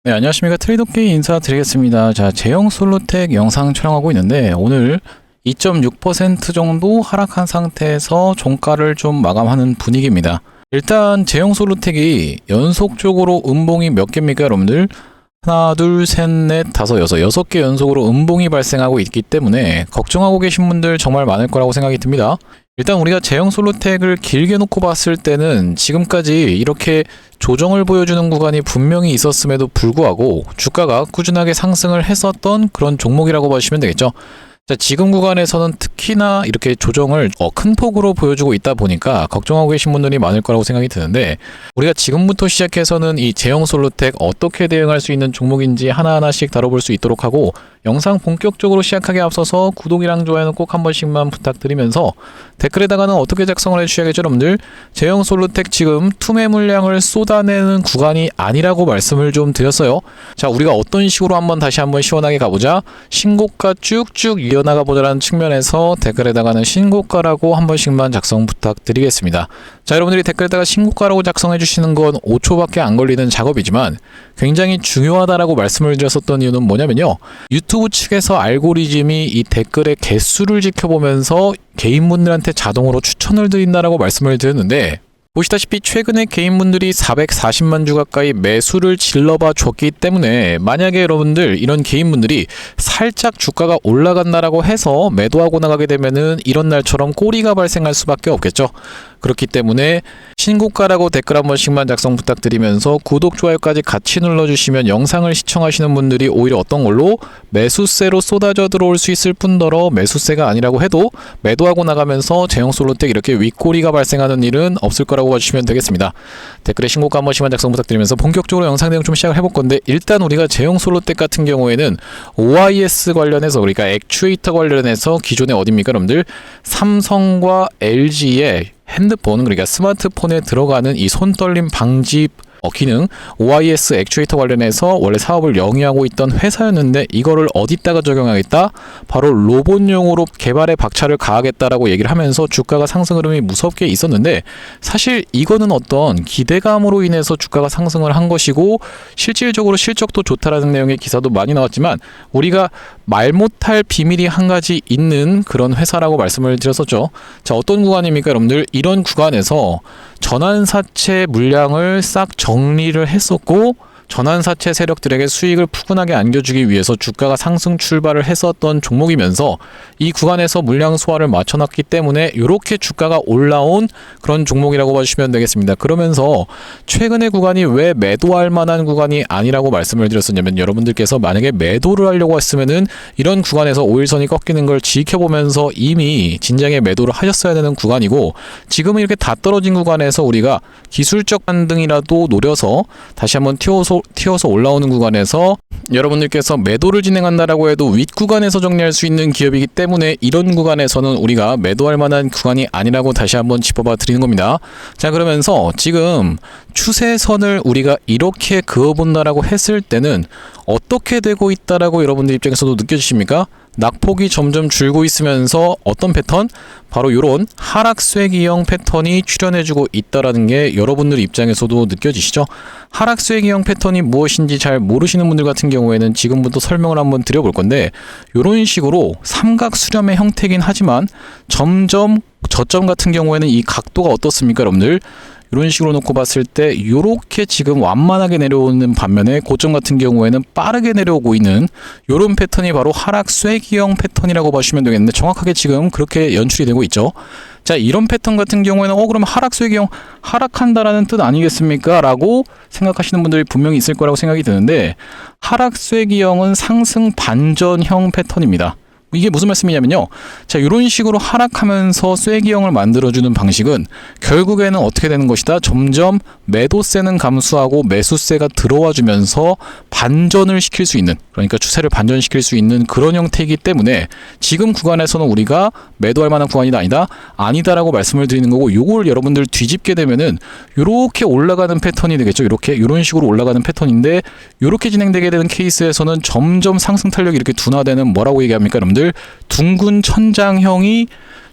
네, 안녕하십니까. 트레이더게임 인사드리겠습니다. 자, 제형 솔로텍 영상 촬영하고 있는데 오늘 2.6% 정도 하락한 상태에서 종가를 좀 마감하는 분위기입니다. 일단 제형 솔로텍이 연속적으로 음봉이 몇 개입니까, 여러분들? 하나, 둘, 셋, 넷, 다섯, 여섯, 6개 연속으로 음봉이 발생하고 있기 때문에 걱정하고 계신 분들 정말 많을 거라고 생각이 듭니다. 일단 우리가 제형 솔로텍을 길게 놓고 봤을 때는 지금까지 이렇게 조정을 보여주는 구간이 분명히 있었음에도 불구하고 주가가 꾸준하게 상승을 했었던 그런 종목이라고 보시면 되겠죠. 자, 지금 구간에서는 특히나 이렇게 조정을 큰 폭으로 보여주고 있다 보니까 걱정하고 계신 분들이 많을 거라고 생각이 드는데, 우리가 지금부터 시작해서는 이 제형 솔로텍 어떻게 대응할 수 있는 종목인지 하나하나씩 다뤄볼 수 있도록 하고, 영상 본격적으로 시작하기 앞서서 구독이랑 좋아요는 꼭 한 번씩만 부탁드리면서 댓글에다가는 어떻게 작성을 해주셔야겠죠, 여러분들? 제형 솔로텍 지금 투매 물량을 쏟아내는 구간이 아니라고 말씀을 좀 드렸어요. 자, 우리가 어떤 식으로 다시 한번 시원하게 가보자. 신고가 쭉쭉 이어나가 보자라는 측면에서 댓글에다가는 신고가라고 한 번씩만 작성 부탁드리겠습니다. 자, 여러분들이 댓글에다가 신고가라고 작성해 주시는 건 5초밖에 안 걸리는 작업이지만 굉장히 중요하다라고 말씀을 드렸었던 이유는 뭐냐면요, 유튜브 측에서 알고리즘이 이 댓글의 개수를 지켜보면서 개인분들한테 자동으로 추천을 드린다라고 말씀을 드렸는데, 보시다시피 최근에 개인분들이 440만 주 가까이 매수를 질러봐 줬기 때문에 만약에 여러분들 이런 개인분들이 살짝 주가가 올라간다라고 해서 매도하고 나가게 되면은 이런 날처럼 꼬리가 발생할 수밖에 없겠죠. 그렇기 때문에 신고가라고 댓글 한 번씩만 작성 부탁드리면서 구독, 좋아요까지 같이 눌러주시면 영상을 시청하시는 분들이 오히려 어떤 걸로 매수세로 쏟아져 들어올 수 있을 뿐더러 매수세가 아니라고 해도 매도하고 나가면서 제형 솔로텍 이렇게 윗꼬리가 발생하는 일은 없을 거라고 봐주시면 되겠습니다. 댓글에 신고가 한 번씩만 작성 부탁드리면서 본격적으로 영상 내용 좀 시작을 해볼 건데, 일단 우리가 제형 솔로텍 같은 경우에는 OIS 관련해서, 그러니까 액추에이터 관련해서 기존에 어딥니까 여러분들? 삼성과 LG의 핸드폰, 그러니까 스마트폰에 들어가는 이 손떨림 방지 기능, OIS 액추에이터 관련해서 원래 사업을 영위하고 있던 회사였는데 이거를 어디다가 적용하겠다? 바로 로봇용으로 개발에 박차를 가하겠다라고 얘기를 하면서 주가가 상승 흐름이 무섭게 있었는데, 사실 이거는 어떤 기대감으로 인해서 주가가 상승을 한 것이고 실질적으로 실적도 좋다라는 내용의 기사도 많이 나왔지만 우리가 말 못할 비밀이 한 가지 있는 그런 회사라고 말씀을 드렸었죠. 자, 어떤 구간입니까 여러분들? 이런 구간에서 전환사채 물량을 싹 정리를 했었고 전환사채 세력들에게 수익을 푸근하게 안겨주기 위해서 주가가 상승 출발을 했었던 종목이면서 이 구간에서 물량 소화를 맞춰놨기 때문에 이렇게 주가가 올라온 그런 종목이라고 봐주시면 되겠습니다. 그러면서 최근의 구간이 왜 매도할 만한 구간이 아니라고 말씀을 드렸었냐면, 여러분들께서 만약에 매도를 하려고 했으면은 이런 구간에서 5일선이 꺾이는 걸 지켜보면서 이미 진작에 매도를 하셨어야 되는 구간이고, 지금은 이렇게 다 떨어진 구간에서 우리가 기술적 반등이라도 노려서 다시 한번 튀어서 올라오는 구간에서 여러분들께서 매도를 진행한다라고 해도 윗구간에서 정리할 수 있는 기업이기 때문에 이런 구간에서는 우리가 매도할 만한 구간이 아니라고 다시 한번 짚어봐 드리는 겁니다. 자, 그러면서 지금 추세선을 우리가 이렇게 그어본다라고 했을 때는 어떻게 되고 있다라고 여러분들 입장에서도 느껴지십니까? 낙폭이 점점 줄고 있으면서 어떤 패턴? 바로 이런 하락쇠기형 패턴이 출현해주고 있다라는 게 여러분들 입장에서도 느껴지시죠? 하락쇠기형 패턴이 무엇인지 잘 모르시는 분들 같은 경우에는 지금부터 설명을 한번 드려볼 건데, 이런 식으로 삼각 수렴의 형태긴 하지만 점점 저점 같은 경우에는 이 각도가 어떻습니까 여러분들? 이런 식으로 놓고 봤을 때 이렇게 지금 완만하게 내려오는 반면에 고점 같은 경우에는 빠르게 내려오고 있는 이런 패턴이 바로 하락쇠기형 패턴이라고 보시면 되겠는데, 정확하게 지금 그렇게 연출이 되고 있죠. 자, 이런 패턴 같은 경우에는 그럼 하락쇠기형, 하락한다라는 뜻 아니겠습니까? 라고 생각하시는 분들이 분명히 있을 거라고 생각이 드는데, 하락쇠기형은 상승 반전형 패턴입니다. 이게 무슨 말씀이냐면요, 자, 이런 식으로 하락하면서 쇠기형을 만들어주는 방식은 결국에는 어떻게 되는 것이다? 점점 매도세는 감소하고 매수세가 들어와 주면서 반전을 시킬 수 있는, 그러니까 추세를 반전시킬 수 있는 그런 형태이기 때문에 지금 구간에서는 우리가 매도할 만한 구간이다 아니다라고 말씀을 드리는 거고, 요걸 여러분들 뒤집게 되면은 이렇게 올라가는 패턴이 되겠죠. 이런 식으로 올라가는 패턴인데, 이렇게 진행되게 되는 케이스에서는 점점 상승 탄력이 이렇게 둔화되는, 뭐라고 얘기합니까 여러분들? 둥근 천장형이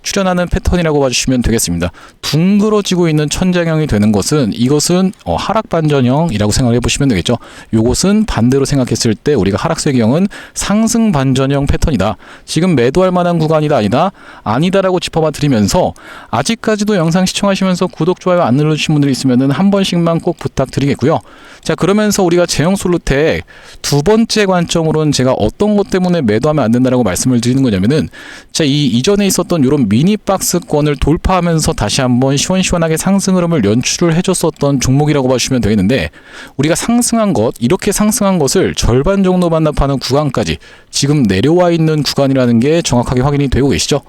출현하는 패턴이라고 봐주시면 되겠습니다. 둥그러지고 있는 천장형이 되는 것은 이것은 하락 반전형이라고 생각해 보시면 되겠죠. 요것은 반대로 생각했을 때 우리가 하락세 경은 상승 반전형 패턴이다. 지금 매도할 만한 구간이다 아니다라고 짚어봐 드리면서 아직까지도 영상 시청하시면서 구독 좋아요 안 눌러주신 분들이 있으면은 한 번씩만 꼭 부탁드리겠고요. 자, 그러면서 우리가 제형솔루텍 두 번째 관점으로는 제가 어떤 것 때문에 매도하면 안 된다라고 말씀을 드리는 거냐면은 자, 이 이전에 있었던 이런 미니박스권을 돌파하면서 다시 한번 시원시원하게 상승 흐름을 연출을 해줬었던 종목이라고 봐주시면 되겠는데, 우리가 상승한 것, 이렇게 상승한 것을 절반 정도 반납하는 구간까지 지금 내려와 있는 구간이라는 게 정확하게 확인이 되고 계시죠.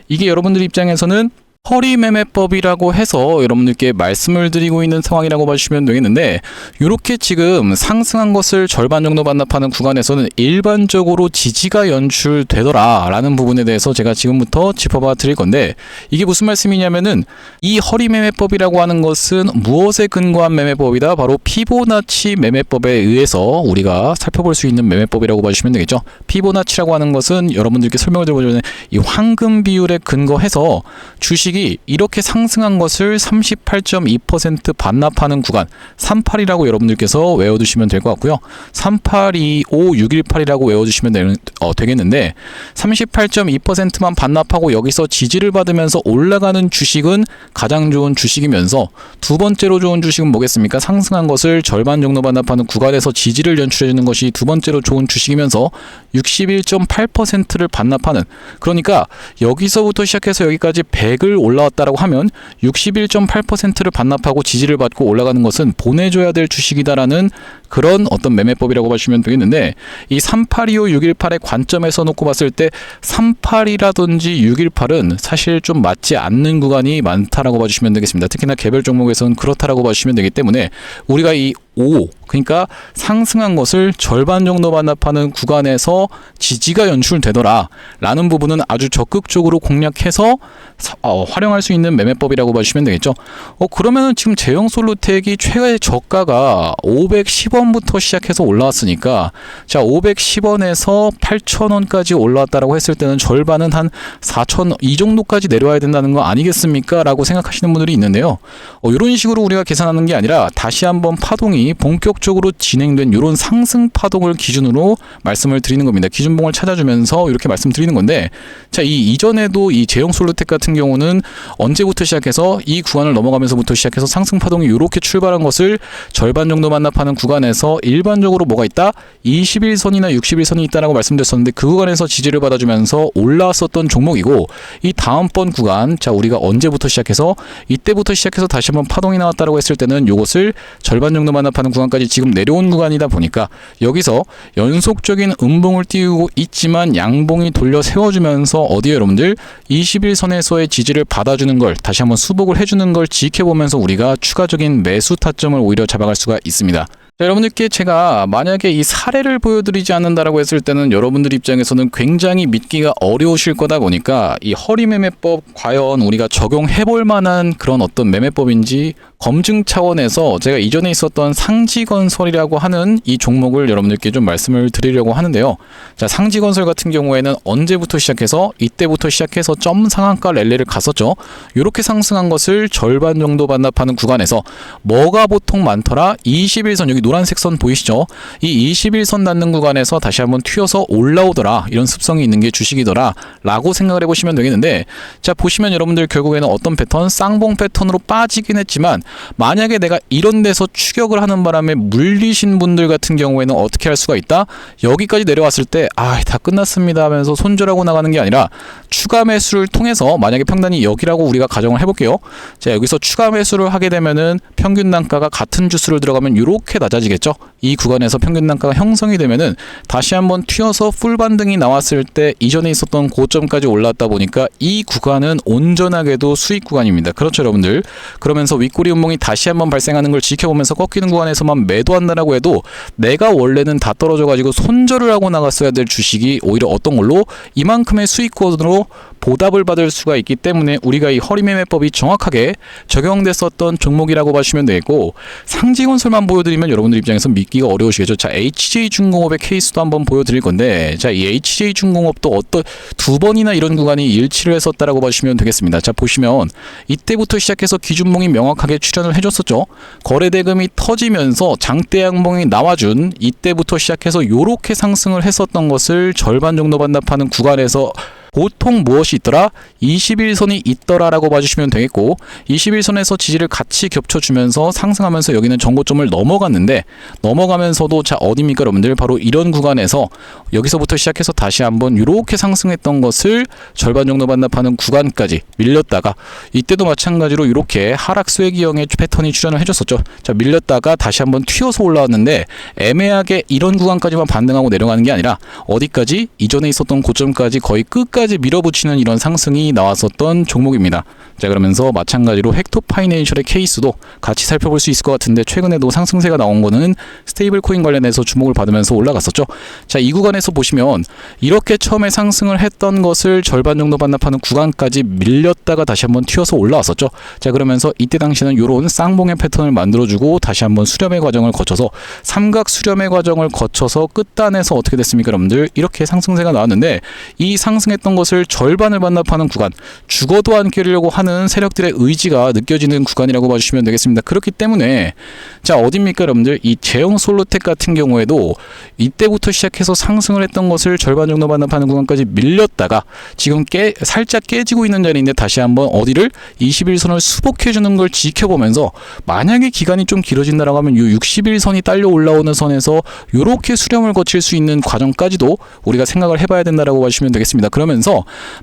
이게 여러분들 입장에서는 허리매매법이라고 해서 여러분들께 말씀을 드리고 있는 상황이라고 봐주시면 되겠는데, 이렇게 지금 상승한 것을 절반 정도 반납하는 구간에서는 일반적으로 지지가 연출되더라 라는 부분에 대해서 제가 지금부터 짚어봐 드릴 건데, 이게 무슨 말씀이냐면은 이 허리매매법이라고 하는 것은 무엇에 근거한 매매법이다? 바로 피보나치 매매법에 의해서 우리가 살펴볼 수 있는 매매법이라고 봐주시면 되겠죠. 피보나치라고 하는 것은 여러분들께 설명을 드려보자면 이 황금 비율에 근거해서 주식 이렇게 상승한 것을 38.2% 반납하는 구간 38이라고 여러분들께서 외워두시면 될 것 같고요. 3825618이라고 외워주시면 되겠는데, 38.2%만 반납하고 여기서 지지를 받으면서 올라가는 주식은 가장 좋은 주식이면서, 두 번째로 좋은 주식은 뭐겠습니까? 상승한 것을 절반 정도 반납하는 구간에서 지지를 연출해주는 것이 두 번째로 좋은 주식이면서 61.8%를 반납하는, 그러니까 여기서부터 시작해서 여기까지 100을 올라왔다라고 하면 61.8%를 반납하고 지지를 받고 올라가는 것은 보내줘야 될 주식이다라는 그런 어떤 매매법이라고 보시면 되겠는데, 이 3825, 618의 관점에서 놓고 봤을 때 38이라든지 618은 사실 좀 맞지 않는 구간이 많다라고 봐주시면 되겠습니다. 특히나 개별 종목에서는 그렇다라고 봐주시면 되기 때문에 우리가 이 5, 그러니까 상승한 것을 절반 정도 반납하는 구간에서 지지가 연출되더라 라는 부분은 아주 적극적으로 공략해서 활용할 수 있는 매매법이라고 봐주시면 되겠죠. 그러면은 지금 제형솔루텍이 최대 저가가 510원부터 시작해서 올라왔으니까, 자, 510원에서 8,000원까지 올라왔다라고 했을 때는 절반은 한 4,000원 이 정도까지 내려와야 된다는 거 아니겠습니까? 라고 생각하시는 분들이 있는데요. 이런 식으로 우리가 계산하는 게 아니라 다시 한번 파동이 본격적으로 진행된 이런 상승 파동을 기준으로 말씀을 드리는 겁니다. 기준봉을 찾아주면서 이렇게 말씀드리는 건데, 자, 이 이전에도 이 제형솔루텍 같은 경우는 언제부터 시작해서 이 구간을 넘어가면서부터 시작해서 상승 파동이 이렇게 출발한 것을 절반 정도 반납하는 구간에서 일반적으로 뭐가 있다? 21선이나 61선이 있다라고 말씀드렸었는데, 그 구간에서 지지를 받아주면서 올라왔었던 종목이고, 이 다음번 구간, 자, 우리가 언제부터 시작해서 이때부터 시작해서 다시 한번 파동이 나왔다라고 했을 때는 이것을 절반 정도 반납하는 구간까지 지금 내려온 구간이다 보니까 여기서 연속적인 음봉을 띄우고 있지만 양봉이 돌려 세워주면서 어디에 여러분들 21선에서의 지지를 받아주는 걸 다시 한번 수복을 해주는 걸 지켜보면서 우리가 추가적인 매수 타점을 오히려 잡아갈 수가 있습니다. 자, 여러분들께 제가 만약에 이 사례를 보여드리지 않는다라고 했을 때는 여러분들 입장에서는 굉장히 믿기가 어려우실 거다 보니까 이 허리매매법 과연 우리가 적용해볼 만한 그런 어떤 매매법인지 검증 차원에서 제가 이전에 있었던 상지건설이라고 하는 이 종목을 여러분들께 좀 말씀을 드리려고 하는데요. 자, 상지건설 같은 경우에는 언제부터 시작해서 이때부터 시작해서 점 상한가 랠리를 갔었죠. 이렇게 상승한 것을 절반 정도 반납하는 구간에서 뭐가 보통 많더라? 21선, 여기 노란색 선 보이시죠? 이 21선 닿는 구간에서 다시 한번 튀어서 올라오더라, 이런 습성이 있는 게 주식이더라 라고 생각을 해보시면 되겠는데, 자, 보시면 여러분들 결국에는 어떤 패턴? 쌍봉 패턴으로 빠지긴 했지만, 만약에 내가 이런 데서 추격을 하는 바람에 물리신 분들 같은 경우에는 어떻게 할 수가 있다? 여기까지 내려왔을 때 다 끝났습니다 하면서 손절하고 나가는 게 아니라 추가 매수를 통해서, 만약에 평단이 여기라고 우리가 가정을 해볼게요. 자, 여기서 추가 매수를 하게 되면은 평균 단가가 같은 주수를 들어가면 이렇게 낮아지겠죠. 이 구간에서 평균 단가가 형성이 되면은 다시 한번 튀어서 풀 반등이 나왔을 때 이전에 있었던 고점까지 올라왔다 보니까 이 구간은 온전하게도 수익 구간입니다. 그렇죠, 여러분들. 그러면서 윗꼬리 음봉이 다시 한번 발생하는 걸 지켜보면서 꺾이는 구간에서만 매도한다라고 해도 내가 원래는 다 떨어져 가지고 손절을 하고 나갔어야 될 주식이 오히려 어떤 걸로 이만큼의 수익권으로 보답을 받을 수가 있기 때문에 우리가 이 허리매매법이 정확하게 적용됐었던 종목이라고 보시면 되고, 상지건설만 보여드리면 여러분들 입장에서 믿기가 어려우시겠죠. 자, HJ중공업의 케이스도 한번 보여드릴 건데, 자, 이 HJ중공업도 어떤 두 번이나 이런 구간이 일치를 했었다라고 보시면 되겠습니다. 자, 보시면 이때부터 시작해서 기준봉이 명확하게 출현을 해줬었죠. 거래대금이 터지면서 장대양봉이 나와준 이때부터 시작해서 요렇게 상승을 했었던 것을 절반 정도 반납하는 구간에서 보통 무엇이 있더라? 21선이 있더라라고 봐주시면 되겠고, 21선에서 지지를 같이 겹쳐주면서 상승하면서 여기는 정고점을 넘어갔는데, 넘어가면서도 자 어디입니까 여러분들? 바로 이런 구간에서 여기서부터 시작해서 다시 한번 이렇게 상승했던 것을 절반 정도 반납하는 구간까지 밀렸다가, 이때도 마찬가지로 이렇게 하락 쐐기형의 패턴이 출현을 해줬었죠. 자, 밀렸다가 다시 한번 튀어서 올라왔는데, 애매하게 이런 구간까지만 반등하고 내려가는 게 아니라 어디까지? 이전에 있었던 고점까지 거의 끝까지 밀어붙이는 이런 상승이 나왔었던 종목입니다. 자, 그러면서 마찬가지로 헥토파이낸셜의 케이스도 같이 살펴볼 수 있을 것 같은데, 최근에도 상승세가 나온 거는 스테이블 코인 관련해서 주목을 받으면서 올라갔었죠. 자, 이 구간에서 보시면 이렇게 처음에 상승을 했던 것을 절반 정도 반납하는 구간까지 밀렸다가 다시 한번 튀어서 올라왔었죠. 자, 그러면서 이때 당시에는 이런 쌍봉의 패턴을 만들어주고 다시 한번 수렴의 과정을 거쳐서, 삼각 수렴의 과정을 거쳐서 끝단에서 어떻게 됐습니까 여러분들? 이렇게 상승세가 나왔는데, 이 상승했던 것을 절반을 반납하는 구간, 죽어도 안 깨려고 하는 세력들의 의지가 느껴지는 구간이라고 봐주시면 되겠습니다. 그렇기 때문에 자 어딥니까 여러분들? 이 제형솔루텍 같은 경우에도 이때부터 시작해서 상승을 했던 것을 절반 정도 반납하는 구간까지 밀렸다가 지금 살짝 깨지고 있는 자리인데, 다시 한번 어디를? 21선을 수복해주는 걸 지켜보면서, 만약에 기간이 좀 길어진다라고 하면 이 61선이 딸려 올라오는 선에서 이렇게 수렴을 거칠 수 있는 과정까지도 우리가 생각을 해봐야 된다라고 봐주시면 되겠습니다. 그러면서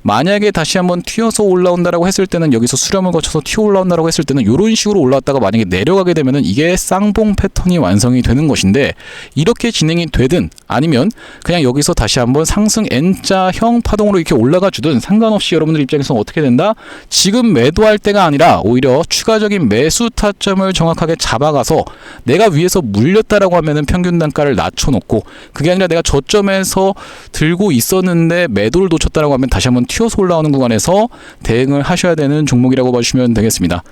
만약에 다시 한번 튀어서 올라온다라고 했을 때는, 여기서 수렴을 거쳐서 튀어 올라온다라고 했을 때는 이런 식으로 올라왔다가 만약에 내려가게 되면은 이게 쌍봉 패턴이 완성이 되는 것인데, 이렇게 진행이 되든 아니면 그냥 여기서 다시 한번 상승 N자형 파동으로 이렇게 올라가 주든 상관없이 여러분들 입장에서는 어떻게 된다? 지금 매도할 때가 아니라 오히려 추가적인 매수 타점을 정확하게 잡아가서, 내가 위에서 물렸다라고 하면은 평균 단가를 낮춰놓고, 그게 아니라 내가 저점에서 들고 있었는데 매도를 놓쳤다라고 하면 다시 한번 튀어서 올라오는 구간에서 대응을 하셔야 되는 종목이라고 봐주시면 되겠습니다.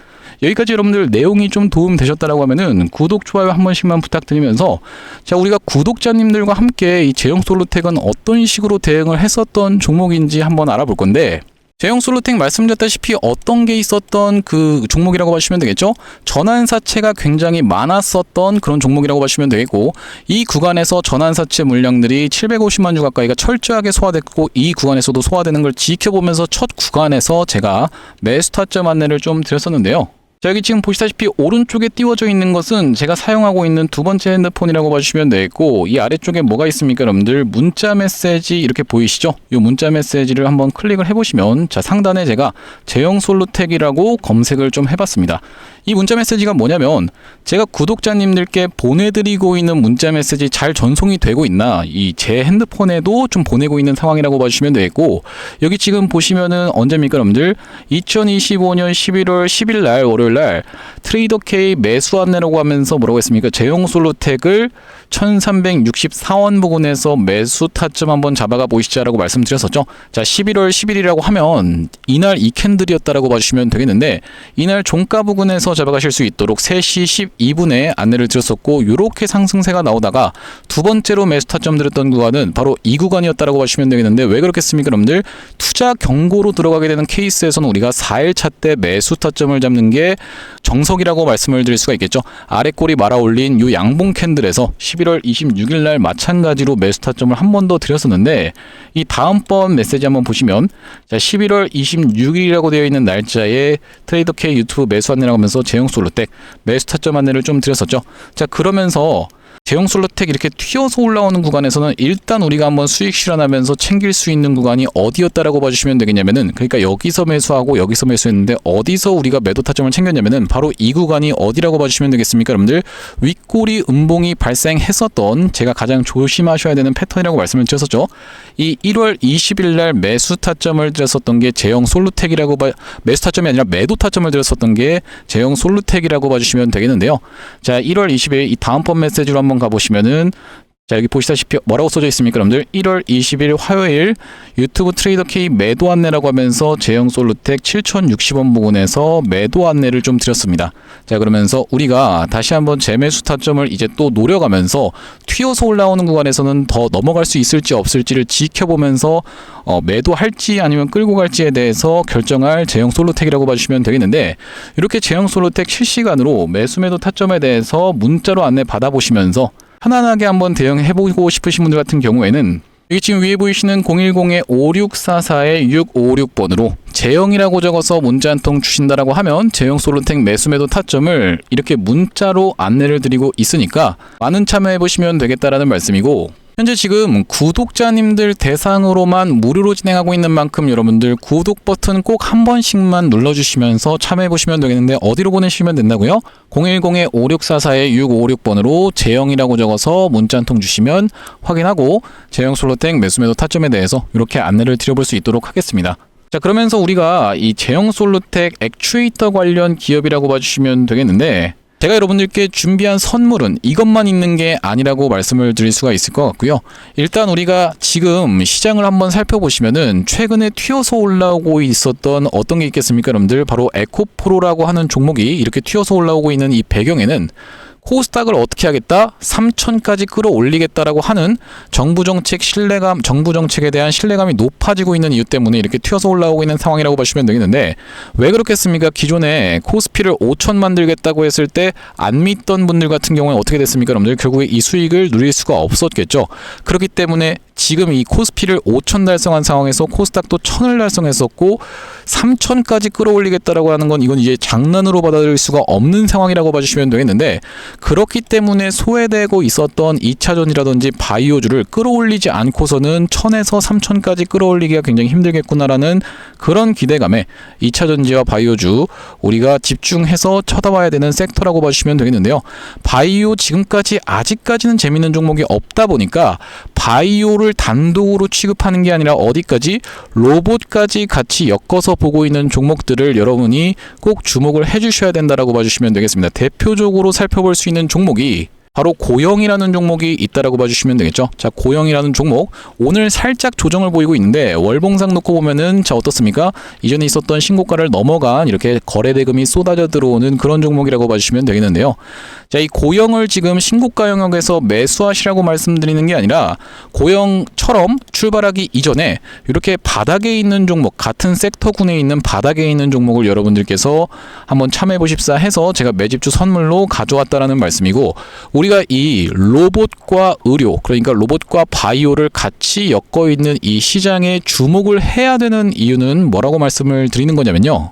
여기까지 여러분들 내용이 좀 도움 되셨다라고 하면은 구독, 좋아요 한 번씩만 부탁드리면서, 자 우리가 구독자님들과 함께 이 제형솔루텍은 어떤 식으로 대응을 했었던 종목인지 한번 알아볼 건데, 제형솔루텍 말씀드렸다시피 어떤 게 있었던 그 종목이라고 보시면 되겠죠. 전환사채가 굉장히 많았었던 그런 종목이라고 보시면 되겠고, 이 구간에서 전환사채 물량들이 750만 주 가까이가 철저하게 소화됐고, 이 구간에서도 소화되는 걸 지켜보면서 첫 구간에서 제가 매수 타점 안내를 좀 드렸었는데요. 자, 여기 지금 보시다시피 오른쪽에 띄워져 있는 것은 제가 사용하고 있는 두 번째 핸드폰이라고 봐주시면 되겠고, 이 아래쪽에 뭐가 있습니까 여러분들? 문자 메시지 이렇게 보이시죠? 이 문자 메시지를 한번 클릭을 해보시면, 자 상단에 제가 제형솔루텍이라고 검색을 좀 해봤습니다. 이 문자 메시지가 뭐냐면, 제가 구독자님들께 보내드리고 있는 문자 메시지 잘 전송이 되고 있나, 이 제 핸드폰에도 좀 보내고 있는 상황이라고 봐주시면 되겠고, 여기 지금 보시면은 언제입니까 여러분들? 2025년 11월 10일 날 월요일날 트레이더 K 매수 안내라고 하면서 뭐라고 했습니까? 제형솔루텍을 1364원 부근에서 매수 타점 한번 잡아가 보시자라고 말씀드렸었죠. 자, 11월 10일이라고 하면 이날 이 캔들이었다라고 봐주시면 되겠는데, 이날 종가 부근에서 잡아가실 수 있도록 3시 12분에 안내를 드렸었고, 이렇게 상승세가 나오다가 두 번째로 매수 타점 드렸던 구간은 바로 이 구간이었다라고 봐주시면 되겠는데, 왜 그렇겠습니까 여러분들? 투자 경고로 들어가게 되는 케이스에서는 우리가 4일차 때 매수 타점을 잡는 게 정석이라고 말씀을 드릴 수가 있겠죠. 아래 꼬리 말아 올린 이 양봉 캔들에서 11월 26일 날 마찬가지로 매수 타점을 한 번 더 드렸었는데, 이 다음번 메시지 한번 보시면, 자 11월 26일이라고 되어 있는 날짜에 트레이더 K 유튜브 매수 안내라고 하면서 제형솔루텍 매수 타점 안내를 좀 드렸었죠. 자 그러면서 제형솔루텍 이렇게 튀어서 올라오는 구간에서는 일단 우리가 한번 수익 실현하면서 챙길 수 있는 구간이 어디였다라고 봐주시면 되겠냐면은, 그러니까 여기서 매수하고 여기서 매수했는데 어디서 우리가 매도 타점을 챙겼냐면은 바로 이 구간이 어디라고 봐주시면 되겠습니까 여러분들? 윗꼬리 음봉이 발생했었던, 제가 가장 조심하셔야 되는 패턴이라고 말씀을 드렸었죠. 이 1월 20일 날 매수 타점을 드렸었던 게 제형솔루텍이라고 매수 타점이 아니라 매도 타점을 드렸었던 게 제형솔루텍이라고 봐주시면 되겠는데요. 자 1월 20일 이 다음번 메시지로 한번 가보시면은, 자, 여기 보시다시피 뭐라고 써져 있습니까, 여러분들? 1월 20일 화요일 유튜브 트레이더 K 매도 안내라고 하면서 제형 솔루텍 7,060원 부근에서 매도 안내를 좀 드렸습니다. 자, 그러면서 우리가 다시 한번 재매수 타점을 이제 또 노려가면서 튀어서 올라오는 구간에서는 더 넘어갈 수 있을지 없을지를 지켜보면서 매도할지 아니면 끌고 갈지에 대해서 결정할 제형 솔루텍이라고 봐주시면 되겠는데, 이렇게 제형 솔루텍 실시간으로 매수 매도 타점에 대해서 문자로 안내 받아보시면서 편안하게 한번 대응해보고 싶으신 분들 같은 경우에는 여기 지금 위에 보이시는 010-5644-656번으로 제형이라고 적어서 문자 한 통 주신다라고 하면 제형 솔루텍 매수 매도 타점을 이렇게 문자로 안내를 드리고 있으니까 많은 참여해보시면 되겠다라는 말씀이고, 현재 지금 구독자님들 대상으로만 무료로 진행하고 있는 만큼 여러분들 구독 버튼 꼭 한 번씩만 눌러주시면서 참여해보시면 되겠는데, 어디로 보내시면 된다고요? 010-5644-656번으로 제형이라고 적어서 문자 한 통 주시면 확인하고 제형 솔루텍 매수 매도 타점에 대해서 이렇게 안내를 드려볼 수 있도록 하겠습니다. 자, 그러면서 우리가 이 제형 솔루텍 액추에이터 관련 기업이라고 봐주시면 되겠는데, 제가 여러분들께 준비한 선물은 이것만 있는 게 아니라고 말씀을 드릴 수가 있을 것 같고요. 일단 우리가 지금 시장을 한번 살펴보시면은 최근에 튀어서 올라오고 있었던 어떤 게 있겠습니까, 여러분들? 바로 에코프로라고 하는 종목이 이렇게 튀어서 올라오고 있는 이 배경에는 코스닥을 어떻게 하겠다? 3천까지 끌어올리겠다라고 하는 정부 정책에 대한 신뢰감이 높아지고 있는 이유 때문에 이렇게 튀어서 올라오고 있는 상황이라고 보시면 되겠는데, 왜 그렇겠습니까? 기존에 코스피를 5천 만들겠다고 했을 때 안 믿던 분들 같은 경우에 어떻게 됐습니까, 여러분들? 결국에 이 수익을 누릴 수가 없었겠죠. 그렇기 때문에 지금 이 코스피를 5천 달성한 상황에서 코스닥도 1000을 달성했었고 3000까지 끌어올리겠다라고 하는 건 이건 이제 장난으로 받아들일 수가 없는 상황이라고 봐주시면 되겠는데, 그렇기 때문에 소외되고 있었던 2차전이라든지 바이오주를 끌어올리지 않고서는 1000에서 3000까지 끌어올리기가 굉장히 힘들겠구나라는 그런 기대감에 2차전지와 바이오주 우리가 집중해서 쳐다봐야 되는 섹터라고 봐주시면 되겠는데요. 바이오 지금까지 아직까지는 재밌는 종목이 없다 보니까 바이오를 단독으로 취급하는 게 아니라 어디까지 로봇까지 같이 엮어서 보고 있는 종목들을 여러분이 꼭 주목을 해주셔야 된다라고 봐주시면 되겠습니다. 대표적으로 살펴볼 수 있는 종목이 바로 고영이라는 종목이 있다라고 봐주시면 되겠죠. 자, 고영이라는 종목 오늘 살짝 조정을 보이고 있는데 월봉상 놓고 보면은 자 어떻습니까? 이전에 있었던 신고가를 넘어간 이렇게 거래 대금이 쏟아져 들어오는 그런 종목이라고 봐주시면 되겠는데요. 자, 이 고영을 지금 신고가 영역에서 매수하시라고 말씀드리는 게 아니라 고영처럼 출발하기 이전에 이렇게 바닥에 있는 종목, 같은 섹터군에 있는 바닥에 있는 종목을 여러분들께서 한번 참여해 보십사 해서 제가 매집주 선물로 가져왔다라는 말씀이고, 우리가 이 로봇과 의료, 그러니까 로봇과 바이오를 같이 엮어 있는 이 시장에 주목을 해야 되는 이유는 뭐라고 말씀을 드리는 거냐면요.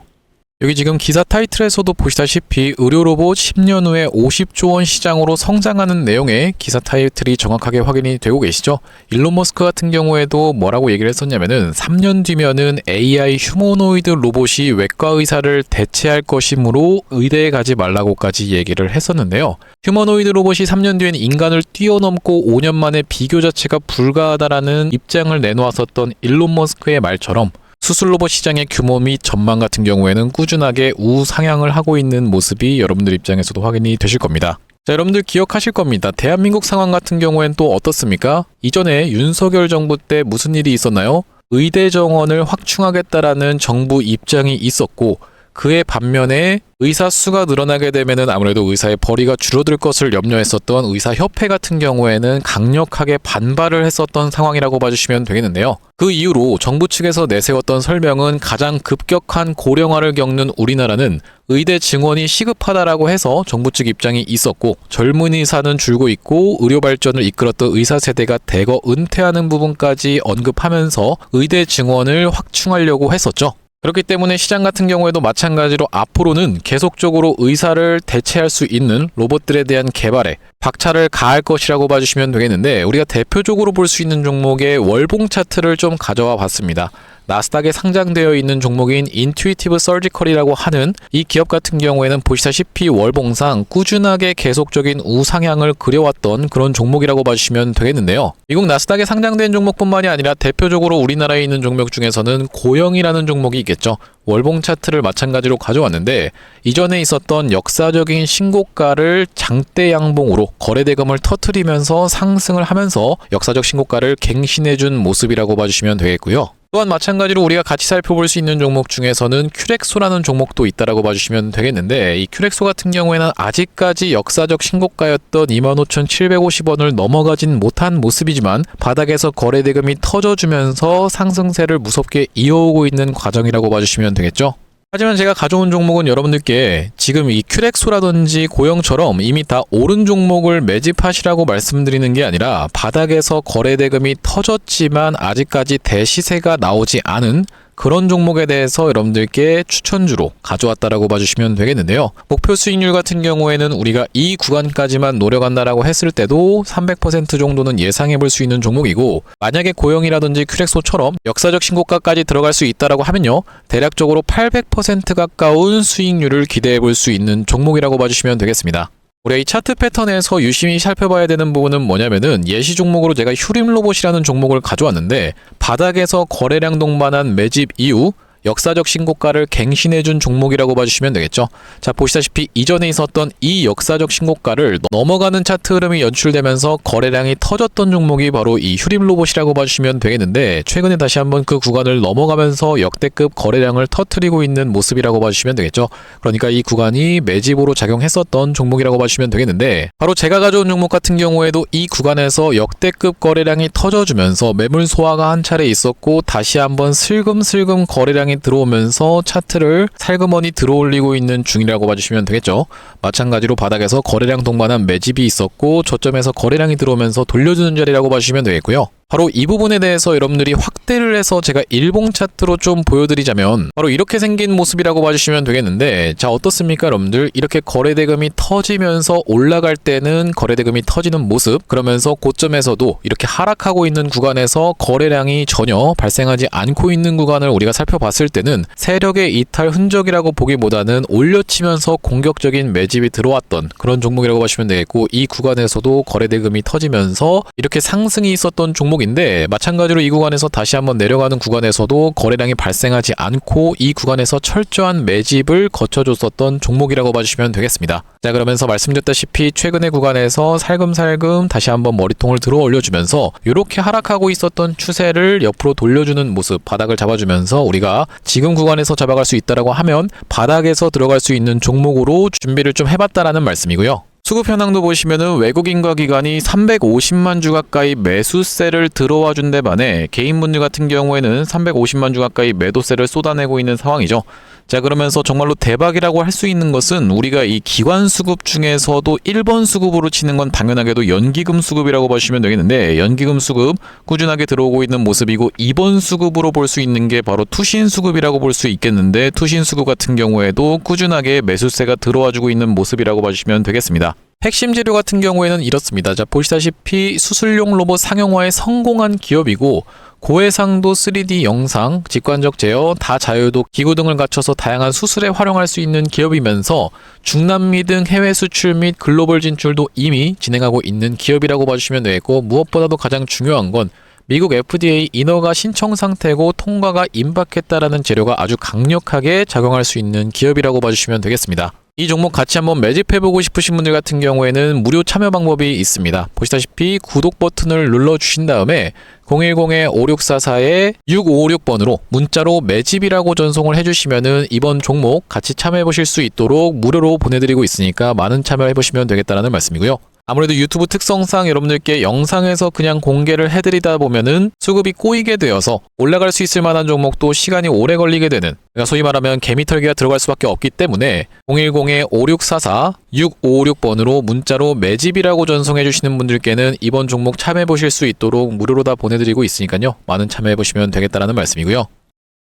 여기 지금 기사 타이틀에서도 보시다시피 의료로봇 10년 후에 50조 원 시장으로 성장하는 내용의 기사 타이틀이 정확하게 확인이 되고 계시죠. 일론 머스크 같은 경우에도 뭐라고 얘기를 했었냐면은 3년 뒤면은 AI 휴머노이드 로봇이 외과 의사를 대체할 것이므로 의대에 가지 말라고까지 얘기를 했었는데요. 휴머노이드 로봇이 3년 뒤엔 인간을 뛰어넘고 5년 만에 비교 자체가 불가하다라는 입장을 내놓았었던 일론 머스크의 말처럼 수술 로봇 시장의 규모 및 전망 같은 경우에는 꾸준하게 우상향을 하고 있는 모습이 여러분들 입장에서도 확인이 되실 겁니다. 자, 여러분들 기억하실 겁니다. 대한민국 상황 같은 경우엔 또 어떻습니까? 이전에 윤석열 정부 때 무슨 일이 있었나요? 의대 정원을 확충하겠다라는 정부 입장이 있었고, 그에 반면에 의사 수가 늘어나게 되면은 아무래도 의사의 벌이가 줄어들 것을 염려했었던 의사협회 같은 경우에는 강력하게 반발을 했었던 상황이라고 봐주시면 되겠는데요. 그 이후로 정부 측에서 내세웠던 설명은 가장 급격한 고령화를 겪는 우리나라는 의대 증원이 시급하다라고 해서 정부 측 입장이 있었고, 젊은 의사는 줄고 있고 의료 발전을 이끌었던 의사 세대가 대거 은퇴하는 부분까지 언급하면서 의대 증원을 확충하려고 했었죠. 그렇기 때문에 시장 같은 경우에도 마찬가지로 앞으로는 계속적으로 의사를 대체할 수 있는 로봇들에 대한 개발에 박차를 가할 것이라고 봐주시면 되겠는데, 우리가 대표적으로 볼 수 있는 종목의 월봉 차트를 좀 가져와 봤습니다. 나스닥에 상장되어 있는 종목인 인투이티브 서지컬이라고 하는 이 기업 같은 경우에는 보시다시피 월봉상 꾸준하게 계속적인 우상향을 그려왔던 그런 종목이라고 봐주시면 되겠는데요. 미국 나스닥에 상장된 종목뿐만이 아니라 대표적으로 우리나라에 있는 종목 중에서는 고영이라는 종목이 있겠죠. 월봉 차트를 마찬가지로 가져왔는데 이전에 있었던 역사적인 신고가를 장대 양봉으로 거래대금을 터뜨리면서 상승을 하면서 역사적 신고가를 갱신해준 모습이라고 봐주시면 되겠고요. 또한 마찬가지로 우리가 같이 살펴볼 수 있는 종목 중에서는 큐렉소라는 종목도 있다라고 봐주시면 되겠는데 이 큐렉소 같은 경우에는 아직까지 역사적 신고가였던 25,750원을 넘어가진 못한 모습이지만 바닥에서 거래대금이 터져주면서 상승세를 무섭게 이어오고 있는 과정이라고 봐주시면 되겠죠. 하지만 제가 가져온 종목은 여러분들께 지금 이 큐렉소라든지 고영처럼 이미 다 오른 종목을 매집하시라고 말씀드리는 게 아니라 바닥에서 거래대금이 터졌지만 아직까지 대시세가 나오지 않은 그런 종목에 대해서 여러분들께 추천주로 가져왔다라고 봐주시면 되겠는데요. 목표 수익률 같은 경우에는 우리가 이 구간까지만 노려간다라고 했을 때도 300% 정도는 예상해 볼 수 있는 종목이고 만약에 고영이라든지 큐렉소처럼 역사적 신고가까지 들어갈 수 있다라고 하면요. 대략적으로 800% 가까운 수익률을 기대해 볼 수 있는 종목이라고 봐주시면 되겠습니다. 우리가 이 차트 패턴에서 유심히 살펴봐야 되는 부분은 뭐냐면은 예시 종목으로 제가 휴림로봇이라는 종목을 가져왔는데 바닥에서 거래량 동반한 매집 이후 역사적 신고가를 갱신해준 종목이라고 봐주시면 되겠죠. 자, 보시다시피 이전에 있었던 이 역사적 신고가를 넘어가는 차트 흐름이 연출되면서 거래량이 터졌던 종목이 바로 이 휴림로봇이라고 봐주시면 되겠는데 최근에 다시 한번 그 구간을 넘어가면서 역대급 거래량을 터뜨리고 있는 모습이라고 봐주시면 되겠죠. 그러니까 이 구간이 매집으로 작용했었던 종목이라고 봐주시면 되겠는데 바로 제가 가져온 종목 같은 경우에도 이 구간에서 역대급 거래량이 터져주면서 매물 소화가 한 차례 있었고 다시 한번 슬금슬금 거래량이 들어오면서 차트를 살그머니 들어올리고 있는 중이라고 봐주시면 되겠죠. 마찬가지로 바닥에서 거래량 동반한 매집이 있었고 저점에서 거래량이 들어오면서 돌려주는 자리라고 봐주시면 되겠고요. 바로 이 부분에 대해서 여러분들이 확대를 해서 제가 일봉 차트로 좀 보여드리자면 바로 이렇게 생긴 모습이라고 봐주시면 되겠는데 자 어떻습니까 여러분들? 이렇게 거래대금이 터지면서 올라갈 때는 거래대금이 터지는 모습 그러면서 고점에서도 이렇게 하락하고 있는 구간에서 거래량이 전혀 발생하지 않고 있는 구간을 우리가 살펴봤을 때는 세력의 이탈 흔적이라고 보기보다는 올려치면서 공격적인 매집이 들어왔던 그런 종목이라고 보시면 되겠고 이 구간에서도 거래대금이 터지면서 이렇게 상승이 있었던 종목인데 마찬가지로 이 구간에서 다시 한번 내려가는 구간에서도 거래량이 발생하지 않고 이 구간에서 철저한 매집을 거쳐줬었던 종목이라고 봐주시면 되겠습니다. 자 그러면서 말씀드렸다시피 최근의 구간에서 살금살금 다시 한번 머리통을 들어 올려주면서 이렇게 하락하고 있었던 추세를 옆으로 돌려주는 모습 바닥을 잡아주면서 우리가 지금 구간에서 잡아갈 수 있다라고 하면 바닥에서 들어갈 수 있는 종목으로 준비를 좀 해봤다라는 말씀이고요. 수급 현황도 보시면은 외국인과 기관이 350만 주 가까이 매수세를 들어와 준 데 반해 개인분들 같은 경우에는 350만 주 가까이 매도세를 쏟아내고 있는 상황이죠. 자 그러면서 정말로 대박이라고 할 수 있는 것은 우리가 이 기관 수급 중에서도 1번 수급으로 치는 건 당연하게도 연기금 수급이라고 보시면 되겠는데 연기금 수급 꾸준하게 들어오고 있는 모습이고 2번 수급으로 볼 수 있는 게 바로 투신 수급이라고 볼 수 있겠는데 투신 수급 같은 경우에도 꾸준하게 매수세가 들어와주고 있는 모습이라고 봐주시면 되겠습니다. 핵심 재료 같은 경우에는 이렇습니다. 자 보시다시피 수술용 로봇 상용화에 성공한 기업이고 고해상도 3D 영상, 직관적 제어, 다자유도 기구 등을 갖춰서 다양한 수술에 활용할 수 있는 기업이면서 중남미 등 해외 수출 및 글로벌 진출도 이미 진행하고 있는 기업이라고 봐주시면 되겠고 무엇보다도 가장 중요한 건 미국 FDA 인허가 신청 상태고 통과가 임박했다라는 재료가 아주 강력하게 작용할 수 있는 기업이라고 봐주시면 되겠습니다. 이 종목 같이 한번 매집해보고 싶으신 분들 같은 경우에는 무료 참여 방법이 있습니다. 보시다시피 구독 버튼을 눌러주신 다음에 010-5644-6556번으로 문자로 매집이라고 전송을 해주시면은 이번 종목 같이 참여해보실 수 있도록 무료로 보내드리고 있으니까 많은 참여해보시면 되겠다는 말씀이고요. 아무래도 유튜브 특성상 여러분들께 영상에서 그냥 공개를 해드리다 보면은 수급이 꼬이게 되어서 올라갈 수 있을 만한 종목도 시간이 오래 걸리게 되는 그러니까 소위 말하면 개미털기가 들어갈 수밖에 없기 때문에 010-5644-6556번으로 문자로 매집이라고 전송해 주시는 분들께는 이번 종목 참여해 보실 수 있도록 무료로 다 보내드리고 있으니까요. 많은 참여해 보시면 되겠다라는 말씀이고요.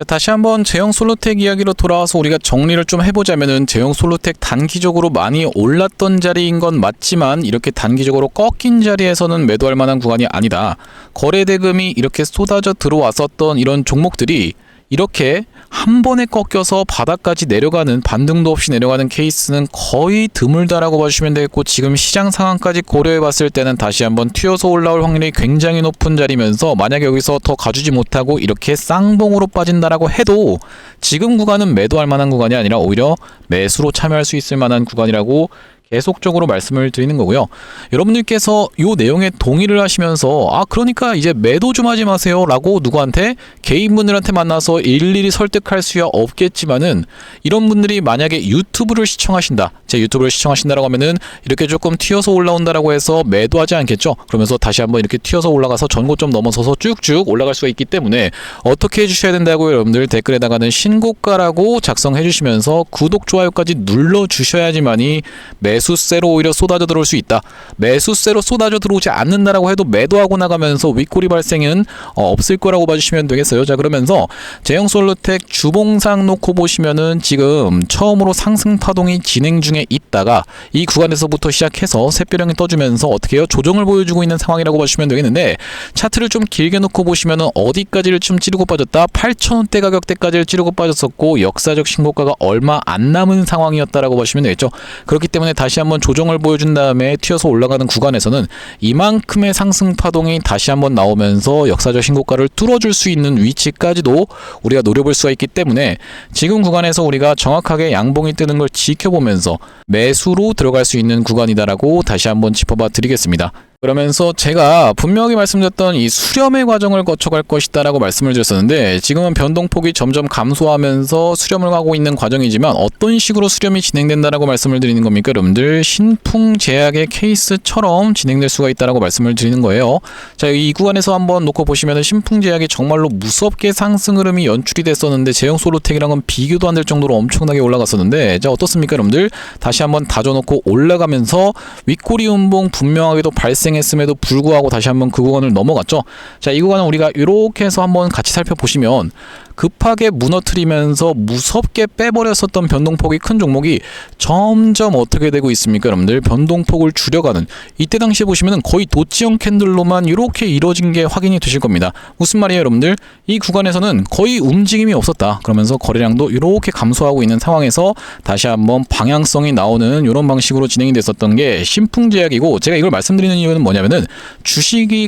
다시 한번 제형 솔루텍 이야기로 돌아와서 우리가 정리를 좀 해보자면은 제형 솔루텍 단기적으로 많이 올랐던 자리인 건 맞지만 이렇게 단기적으로 꺾인 자리에서는 매도할 만한 구간이 아니다. 거래 대금이 이렇게 쏟아져 들어왔었던 이런 종목들이 이렇게 한 번에 꺾여서 바닥까지 내려가는, 반등도 없이 내려가는 케이스는 거의 드물다라고 봐주시면 되겠고, 지금 시장 상황까지 고려해 봤을 때는 다시 한번 튀어서 올라올 확률이 굉장히 높은 자리면서, 만약에 여기서 더 가주지 못하고 이렇게 쌍봉으로 빠진다라고 해도 지금 구간은 매도할 만한 구간이 아니라 오히려 매수로 참여할 수 있을 만한 구간이라고 계속적으로 말씀을 드리는 거고요. 여러분들께서 이 내용에 동의를 하시면서 그러니까 이제 매도 좀 하지 마세요 라고 누구한테, 개인분들한테 만나서 일일이 설득할 수야 없겠지만은, 이런 분들이 만약에 유튜브를 시청하신다, 제 유튜브를 시청하신다라고 하면은 이렇게 조금 튀어서 올라온다라고 해서 매도하지 않겠죠. 그러면서 다시 한번 이렇게 튀어서 올라가서 전고점 넘어서서 쭉쭉 올라갈 수가 있기 때문에 어떻게 해주셔야 된다고요? 여러분들 댓글에다가는 신고가라고 작성해 주시면서 구독, 좋아요까지 눌러 주셔야지만이 매수세로 오히려 쏟아져 들어올 수 있다. 매수세로 쏟아져 들어오지 않는다라고 해도 매도하고 나가면서 윗꼬리 발생은 없을 거라고 봐주시면 되겠어요. 자, 그러면서 제형솔루텍 주봉상 놓고 보시면은 지금 처음으로 상승 파동이 진행 중에 있다가 이 구간에서부터 시작해서 샛별형이 떠주면서 어떻게 해요? 조정을 보여주고 있는 상황이라고 봐주시면 되겠는데, 차트를 좀 길게 놓고 보시면은 어디까지를 좀 찌르고 빠졌다? 8,000원대 가격대까지를 찌르고 빠졌었고, 역사적 신고가가 얼마 안 남은 상황이었다라고 보시면 되겠죠. 그렇기 때문에 다시 한번 조정을 보여준 다음에 튀어서 올라가는 구간에서는 이만큼의 상승 파동이 다시 한번 나오면서 역사적 신고가를 뚫어줄 수 있는 위치까지도 우리가 노려볼 수가 있기 때문에, 지금 구간에서 우리가 정확하게 양봉이 뜨는 걸 지켜보면서 매수로 들어갈 수 있는 구간이다라고 다시 한번 짚어봐 드리겠습니다. 그러면서 제가 분명히 말씀드렸던 이 수렴의 과정을 거쳐갈 것이다 라고 말씀을 드렸었는데, 지금은 변동폭이 점점 감소하면서 수렴을 하고 있는 과정이지만 어떤 식으로 수렴이 진행된다라고 말씀을 드리는 겁니까? 여러분들 신풍제약의 케이스처럼 진행될 수가 있다라고 말씀을 드리는 거예요. 자, 이 구간에서 한번 놓고 보시면 신풍제약이 정말로 무섭게 상승 흐름이 연출이 됐었는데, 제형솔루텍이랑은 비교도 안 될 정도로 엄청나게 올라갔었는데, 자, 어떻습니까 여러분들? 다시 한번 다져놓고 올라가면서 윗꼬리 운봉 분명하게도 발생했음에도 불구하고 다시 한번 그 구간을 넘어갔죠. 자, 이 구간은 우리가 이렇게 해서 한번 같이 살펴보시면, 급하게 무너뜨리면서 무섭게 빼버렸었던 변동폭이 큰 종목이 점점 어떻게 되고 있습니까 여러분들? 변동폭을 줄여가는, 이때 당시에 보시면은 거의 도치형 캔들로만 이렇게 이루어진 게 확인이 되실 겁니다. 무슨 말이에요 여러분들? 이 구간에서는 거의 움직임이 없었다. 그러면서 거래량도 이렇게 감소하고 있는 상황에서 다시 한번 방향성이 나오는 이런 방식으로 진행이 됐었던 게 신풍제약이고, 제가 이걸 말씀드리는 이유는 뭐냐면은, 주식이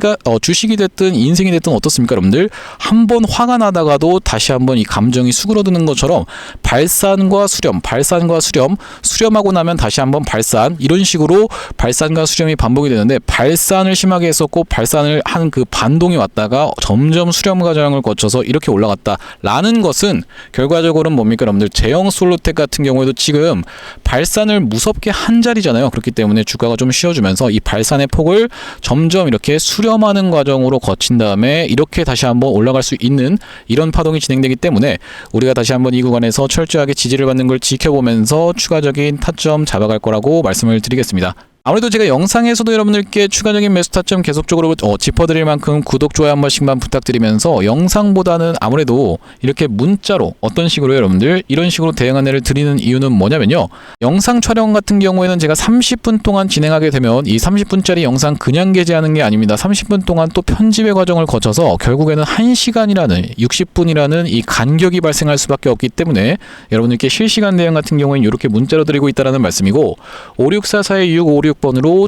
됐든 인생이 됐든 어떻습니까 여러분들? 한번 화가 나다가도 다시 한번 이 감정이 수그러드는 것처럼 발산과 수렴, 발산과 수렴, 수렴하고 나면 다시 한번 발산, 이런 식으로 발산과 수렴이 반복이 되는데, 발산을 심하게 했었고 발산을 한 그 반동이 왔다가 점점 수렴 과정을 거쳐서 이렇게 올라갔다라는 것은 결과적으로는 뭡니까 여러분들? 제형솔루텍 같은 경우에도 지금 발산을 무섭게 한 자리잖아요. 그렇기 때문에 주가가 좀 쉬어주면서 이 발산의 폭을 점점 이렇게 수렴하는 과정으로 거친 다음에 이렇게 다시 한번 올라갈 수 있는 이런 파동이 진행되기 때문에, 우리가 다시 한번 이 구간에서 철저하게 지지를 받는 걸 지켜보면서 추가적인 타점 잡아갈 거라고 말씀을 드리겠습니다. 아무래도 제가 영상에서도 여러분들께 추가적인 매수 타점 계속적으로 짚어드릴 만큼 구독, 좋아요 한 번씩만 부탁드리면서, 영상보다는 아무래도 이렇게 문자로 어떤 식으로 여러분들 이런 식으로 대응 안내를 드리는 이유는 뭐냐면요, 영상 촬영 같은 경우에는 제가 30분 동안 진행하게 되면 이 30분짜리 영상 그냥 게재하는 게 아닙니다. 30분 동안 또 편집의 과정을 거쳐서 결국에는 1시간이라는 60분이라는 이 간격이 발생할 수밖에 없기 때문에, 여러분들께 실시간 대응 같은 경우에는 이렇게 문자로 드리고 있다는 말씀이고, 5644-2656번으로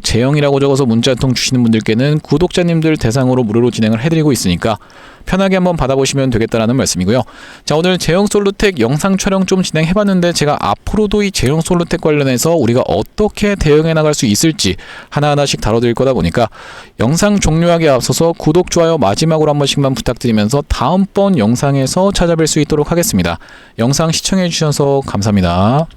제형이라고 적어서 문자 한 통 주시는 분들께는 구독자님들 대상으로 무료로 진행을 해드리고 있으니까 편하게 한번 받아보시면 되겠다라는 말씀이고요. 자, 오늘 제형솔루텍 영상 촬영 좀 진행해봤는데, 제가 앞으로도 이 제형솔루텍 관련해서 우리가 어떻게 대응해 나갈 수 있을지 하나하나씩 다뤄드릴 거다 보니까, 영상 종료하기에 앞서서 구독, 좋아요 마지막으로 한 번씩만 부탁드리면서 다음번 영상에서 찾아뵐 수 있도록 하겠습니다. 영상 시청해 주셔서 감사합니다.